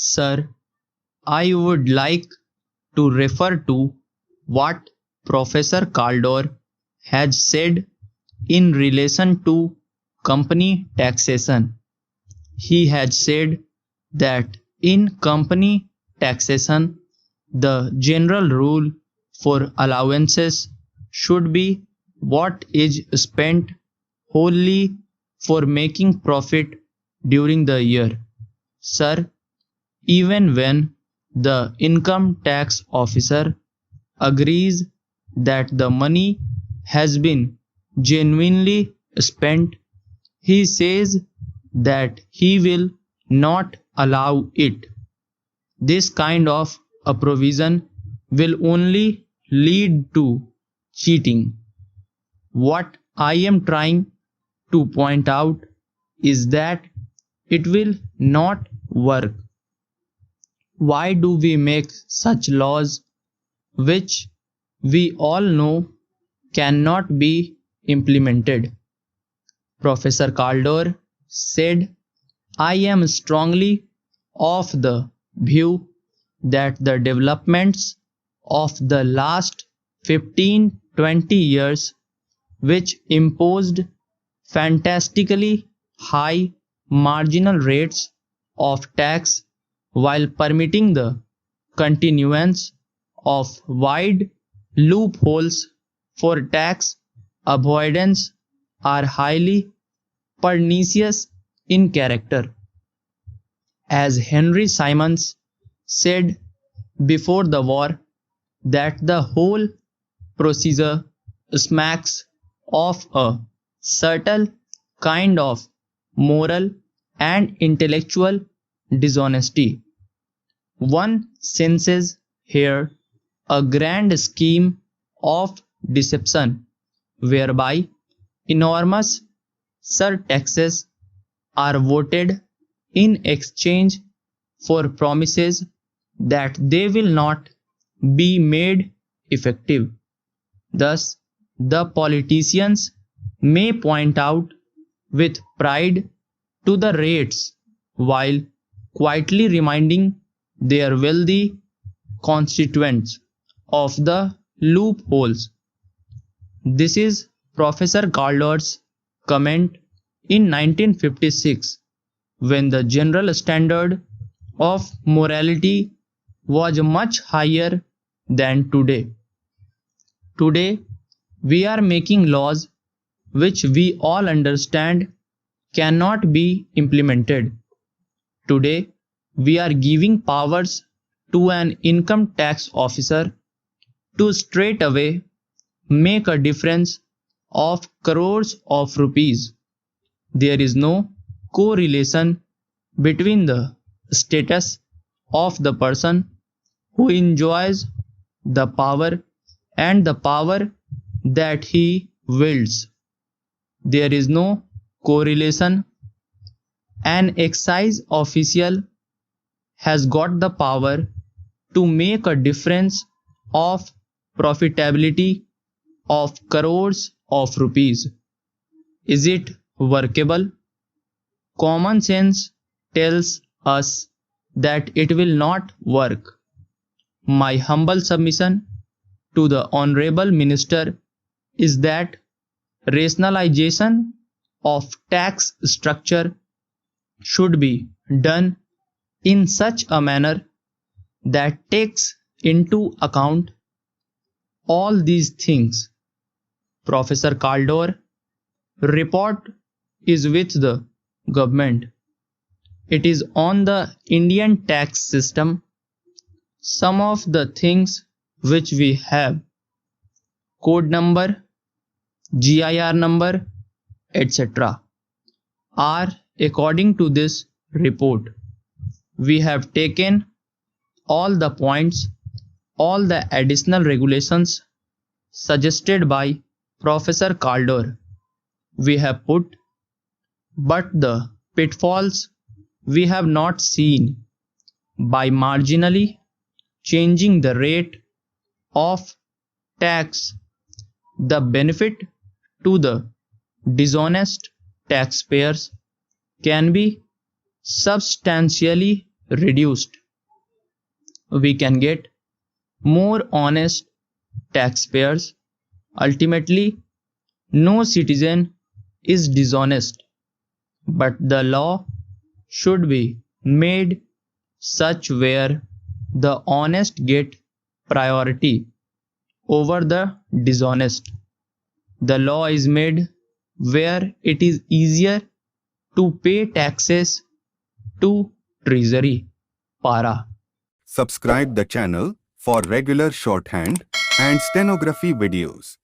Sir, I would like to refer to what Professor Kaldor has said in relation to company taxation. He has said that in company taxation, the general rule for allowances should be what is spent wholly for making profit during the year. Sir, even when the income tax officer agrees that the money has been genuinely spent, he says that he will not allow it. This kind of a provision will only lead to cheating. What I am trying to point out is that it will not work. Why do we make such laws which we all know cannot be implemented? Professor Kaldor said, I am strongly of the view that the developments of the last 15-20 years, which imposed fantastically high marginal rates of tax while permitting the continuance of wide loopholes for tax avoidance, are highly pernicious in character. As Henry Simons said before the war, that the whole procedure smacks of a subtle kind of moral and intellectual dishonesty. One senses here a grand scheme of deception whereby enormous surtaxes are voted in exchange for promises that they will not be made effective. Thus, the politicians may point out with pride to the rates while quietly reminding their wealthy constituents of the loopholes. This is Professor Kaldor's comment in 1956, when the general standard of morality was much higher than today. Today, we are making laws which we all understand cannot be implemented. Today, we are giving powers to an income tax officer to straightaway make a difference of crores of rupees. There is no correlation between the status of the person who enjoys the power and the power that he wields. There is no correlation. An excise official has got the power to make a difference of profitability of crores of rupees. Is it workable? Common sense tells us that it will not work. My humble submission to the Honorable Minister is that rationalization of tax structure should be done in such a manner that takes into account all these things. Professor Kaldor report is with the government. It is on the Indian tax system. Some of the things which we have, code number, GIR number, etc., are according to this report. We have taken all the points, all the additional regulations suggested by Professor Kaldor. We have put, but the pitfalls we have not seen. By marginally changing the rate of tax, the benefit to the dishonest taxpayers can be substantially reduced. We can get more honest taxpayers. Ultimately, no citizen is dishonest, but the law should be made such where the honest get priority over the dishonest. The law is made where it is easier to pay taxes to treasury. Para. Subscribe the channel for regular shorthand and stenography videos.